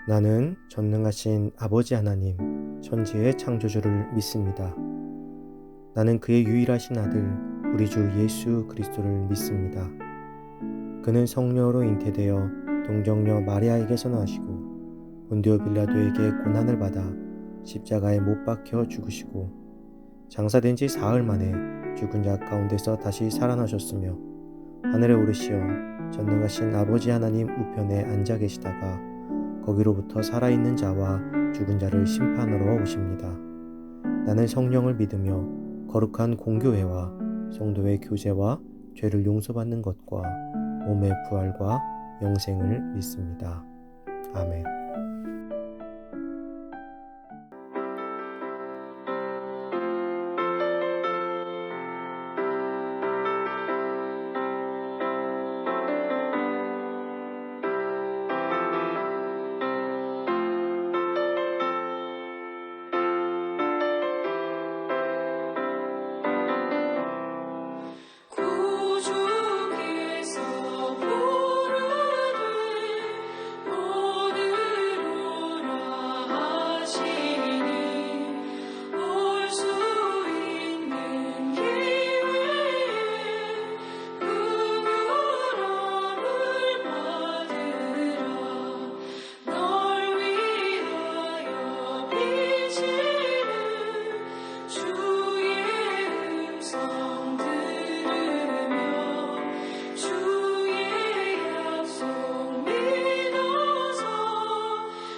나는 전능하신 아버지 하나님, 천지의 창조주를 믿습니다. 나는 그의 유일하신 아들, 우리 주 예수 그리스도를 믿습니다. 그는 성령으로 잉태되어 동정녀 마리아에게서 나시고 본디오 빌라도에게 고난을 받아 십자가에 못 박혀 죽으시고 장사된 지 사흘 만에 죽은 자 가운데서 다시 살아나셨으며 하늘에 오르시어 전능하신 아버지 하나님 우편에 앉아 계시다가 거기로부터 살아있는 자와 죽은 자를 심판하러 오십니다. 나는 성령을 믿으며 거룩한 공교회와 성도의 교제와 죄를 용서받는 것과 몸의 부활과 영생을 믿습니다. 아멘. 구주께서 부르되 모든 오라 하시니 올 수 있는 기회에 그 부름을 받으라. 널 위하여 비치는 주의 음성 들으며 주의 약속 믿어서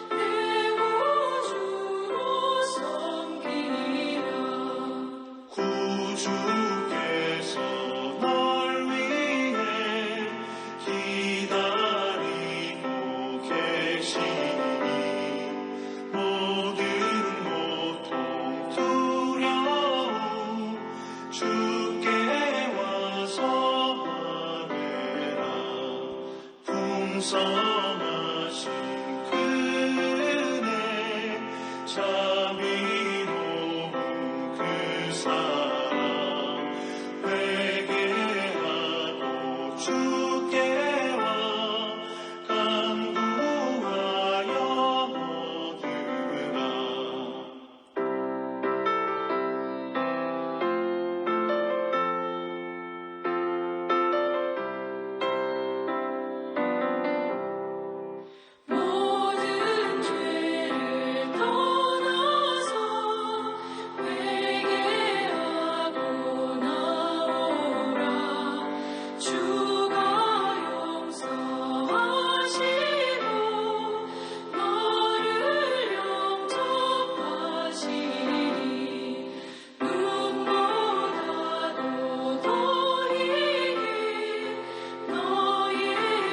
내 구주로 섬기라. 구주께서 널 위해 기다리고 계시니 모든 고통 두려움 주께 와서 하느라. 풍성하신 그네 자비로운 그 사랑 회개하고 주께 와 간구하여 얻으라. 모든 죄를 떠나서 회개하고 나오라. 주가 용서하시고 너를 영접하시니 눈보다도 더히 너의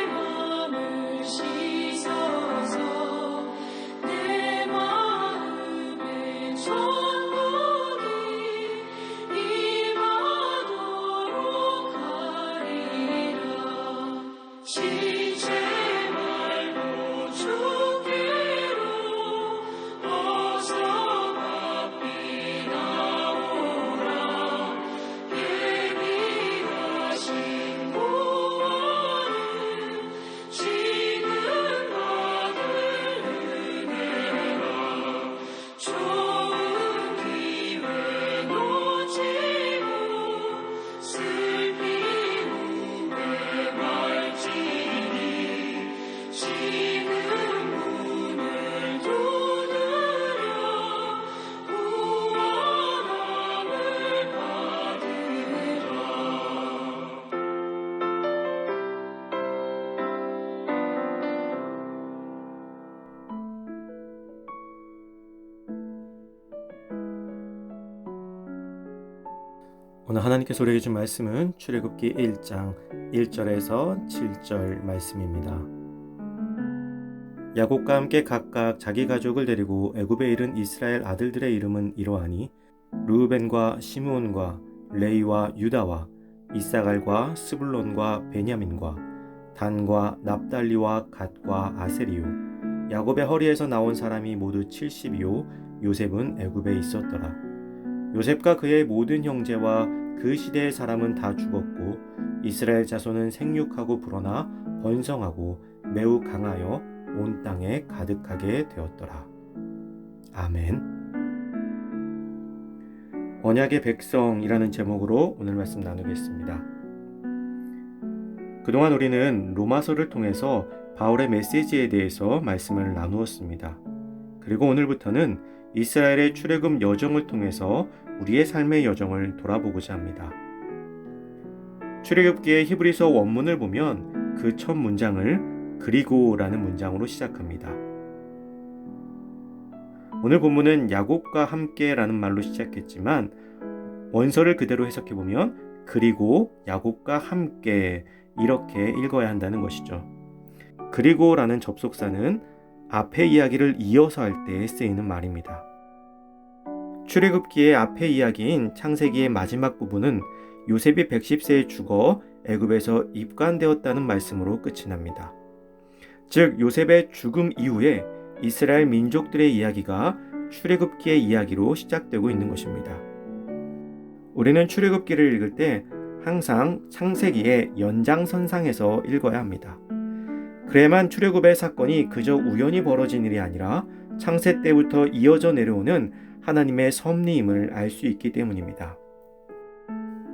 맘을 씻어서 내 마음에 천국이 임하도록 하리라. 지체 말고 주께로 어서 바삐 나오라. 예비하신 구원은 지금 받을 은혜라. 좋은 기회 놓치고 슬피 후회 말지니 지금 문을 두드려 구원함을 받으라. 오늘 하나님께서 우리에게 준 말씀은 출애굽기 1장 1절에서 7절 말씀입니다. 야곱과 함께 각각 자기 가족을 데리고 애굽에 이른 이스라엘 아들들의 이름은 이러하니 르우벤과 시므온과 레위와 유다와 이사갈과 스불론과 베냐민과 단과 납달리와 갓과 아세리요. 야곱의 허리에서 나온 사람이 모두 70이요 요셉은 애굽에 있었더라. 요셉과 그의 모든 형제와 그 시대의 사람은 다 죽었고 이스라엘 자손은 생육하고 불어나 번성하고 매우 강하여 온 땅에 가득하게 되었더라. 아멘. 언약의 백성이라는 제목으로 오늘 말씀 나누겠습니다. 그동안 우리는 로마서를 통해서 바울의 메시지에 대해서 말씀을 나누었습니다. 그리고 오늘부터는 이스라엘의 출애굽 여정을 통해서 우리의 삶의 여정을 돌아보고자 합니다. 출애굽기의 히브리서 원문을 보면 그 첫 문장을 그리고라는 문장으로 시작합니다. 오늘 본문은 야곱과 함께라는 말로 시작했지만 원서를 그대로 해석해보면 그리고 야곱과 함께 이렇게 읽어야 한다는 것이죠. 그리고라는 접속사는 앞의 이야기를 이어서 할 때 쓰이는 말입니다. 출애굽기의 앞의 이야기인 창세기의 마지막 부분은 요셉이 110세에 죽어 애굽에서 입관되었다는 말씀으로 끝이 납니다. 즉 요셉의 죽음 이후에 이스라엘 민족들의 이야기가 출애굽기의 이야기로 시작되고 있는 것입니다. 우리는 출애굽기를 읽을 때 항상 창세기의 연장선상에서 읽어야 합니다. 그래야만 출애굽의 사건이 그저 우연히 벌어진 일이 아니라 창세 때부터 이어져 내려오는 하나님의 섭리임을 알 수 있기 때문입니다.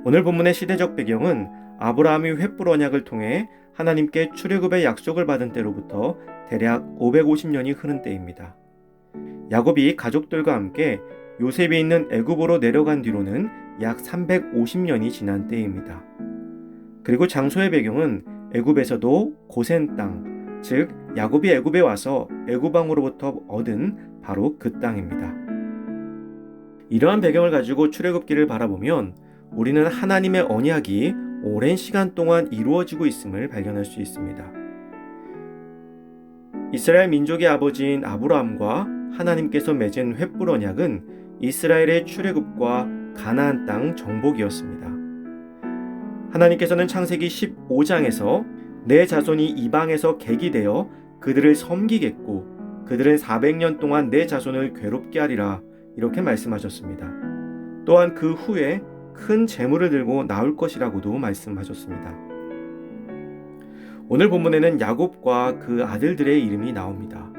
오늘 본문의 시대적 배경은 아브라함이 횃불 언약을 통해 하나님께 출애굽의 약속을 받은 때로부터 대략 550년이 흐른 때입니다. 야곱이 가족들과 함께 요셉이 있는 애굽으로 내려간 뒤로는 약 350년이 지난 때입니다. 그리고 장소의 배경은 애굽에서도 고센 땅, 즉 야곱이 애굽에 와서 애굽 왕으로부터 얻은 바로 그 땅입니다. 이러한 배경을 가지고 출애굽기를 바라보면 우리는 하나님의 언약이 오랜 시간 동안 이루어지고 있음을 발견할 수 있습니다. 이스라엘 민족의 아버지인 아브라함과 하나님께서 맺은 횃불 언약은 이스라엘의 출애굽과 가나안 땅 정복이었습니다. 하나님께서는 창세기 15장에서 내 자손이 이방에서 객이 되어 그들을 섬기겠고 그들은 400년 동안 내 자손을 괴롭게 하리라 이렇게 말씀하셨습니다. 또한 그 후에 큰 재물을 들고 나올 것이라고도 말씀하셨습니다. 오늘 본문에는 야곱과 그 아들들의 이름이 나옵니다.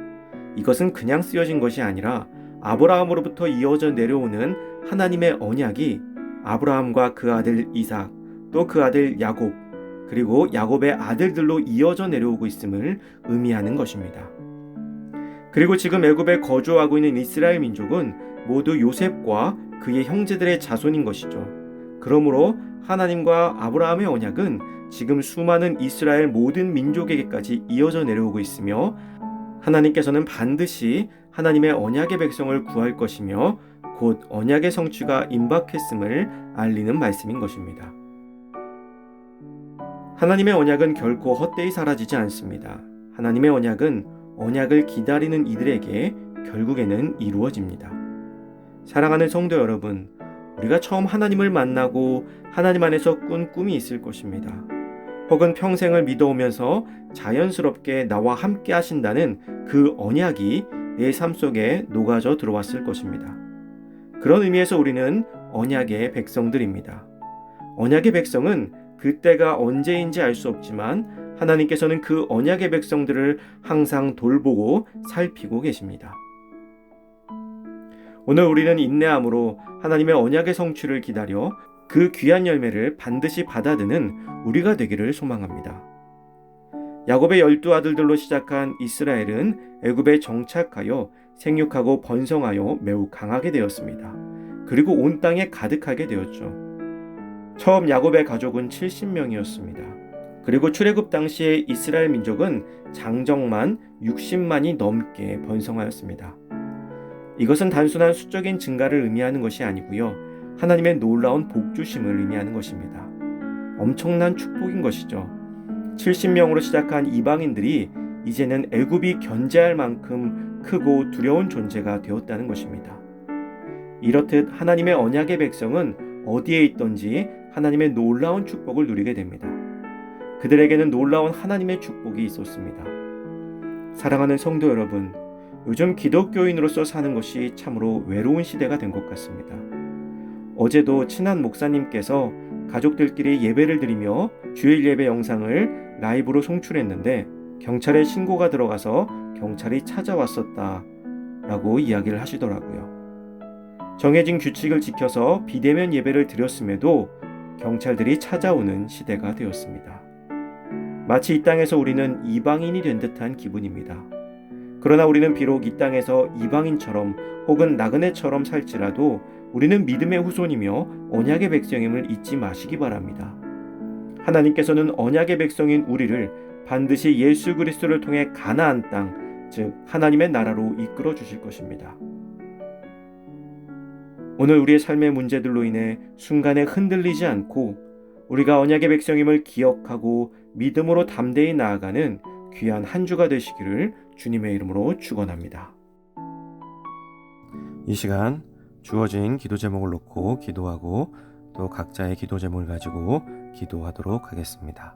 이것은 그냥 쓰여진 것이 아니라 아브라함으로부터 이어져 내려오는 하나님의 언약이 아브라함과 그 아들 이삭, 또 그 아들 야곱, 그리고 야곱의 아들들로 이어져 내려오고 있음을 의미하는 것입니다. 그리고 지금 애굽에 거주하고 있는 이스라엘 민족은 모두 요셉과 그의 형제들의 자손인 것이죠. 그러므로 하나님과 아브라함의 언약은 지금 수많은 이스라엘 모든 민족에게까지 이어져 내려오고 있으며 하나님께서는 반드시 하나님의 언약의 백성을 구할 것이며 곧 언약의 성취가 임박했음을 알리는 말씀인 것입니다. 하나님의 언약은 결코 헛되이 사라지지 않습니다. 하나님의 언약은 언약을 기다리는 이들에게 결국에는 이루어집니다. 사랑하는 성도 여러분, 우리가 처음 하나님을 만나고 하나님 안에서 꾼 꿈이 있을 것입니다. 혹은 평생을 믿어오면서 자연스럽게 나와 함께 하신다는 그 언약이 내 삶 속에 녹아져 들어왔을 것입니다. 그런 의미에서 우리는 언약의 백성들입니다. 언약의 백성은 그때가 언제인지 알 수 없지만 하나님께서는 그 언약의 백성들을 항상 돌보고 살피고 계십니다. 오늘 우리는 인내함으로 하나님의 언약의 성취를 기다려 그 귀한 열매를 반드시 받아드는 우리가 되기를 소망합니다. 야곱의 12아들들로 시작한 이스라엘은 애굽에 정착하여 생육하고 번성하여 매우 강하게 되었습니다. 그리고 온 땅에 가득하게 되었죠. 처음 야곱의 가족은 70명이었습니다. 그리고 출애굽 당시의 이스라엘 민족은 장정만 60만이 넘게 번성하였습니다. 이것은 단순한 수적인 증가를 의미하는 것이 아니고요. 하나님의 놀라운 복주심을 의미하는 것입니다. 엄청난 축복인 것이죠. 70명으로 시작한 이방인들이 이제는 애굽이 견제할 만큼 크고 두려운 존재가 되었다는 것입니다. 이렇듯 하나님의 언약의 백성은 어디에 있든지 하나님의 놀라운 축복을 누리게 됩니다. 그들에게는 놀라운 하나님의 축복이 있었습니다. 사랑하는 성도 여러분, 요즘 기독교인으로서 사는 것이 참으로 외로운 시대가 된 것 같습니다. 어제도 친한 목사님께서 가족들끼리 예배를 드리며 주일 예배 영상을 라이브로 송출했는데 경찰에 신고가 들어가서 경찰이 찾아왔었다 라고 이야기를 하시더라고요. 정해진 규칙을 지켜서 비대면 예배를 드렸음에도 경찰들이 찾아오는 시대가 되었습니다. 마치 이 땅에서 우리는 이방인이 된 듯한 기분입니다. 그러나 우리는 비록 이 땅에서 이방인처럼 혹은 나그네처럼 살지라도 우리는 믿음의 후손이며 언약의 백성임을 잊지 마시기 바랍니다. 하나님께서는 언약의 백성인 우리를 반드시 예수 그리스도를 통해 가나안 땅, 즉 하나님의 나라로 이끌어 주실 것입니다. 오늘 우리의 삶의 문제들로 인해 순간에 흔들리지 않고 우리가 언약의 백성임을 기억하고 믿음으로 담대히 나아가는 귀한 한 주가 되시기를 주님의 이름으로 축원합니다. 이 시간 주어진 기도 제목을 놓고 기도하고 또 각자의 기도 제목을 가지고 기도하도록 하겠습니다.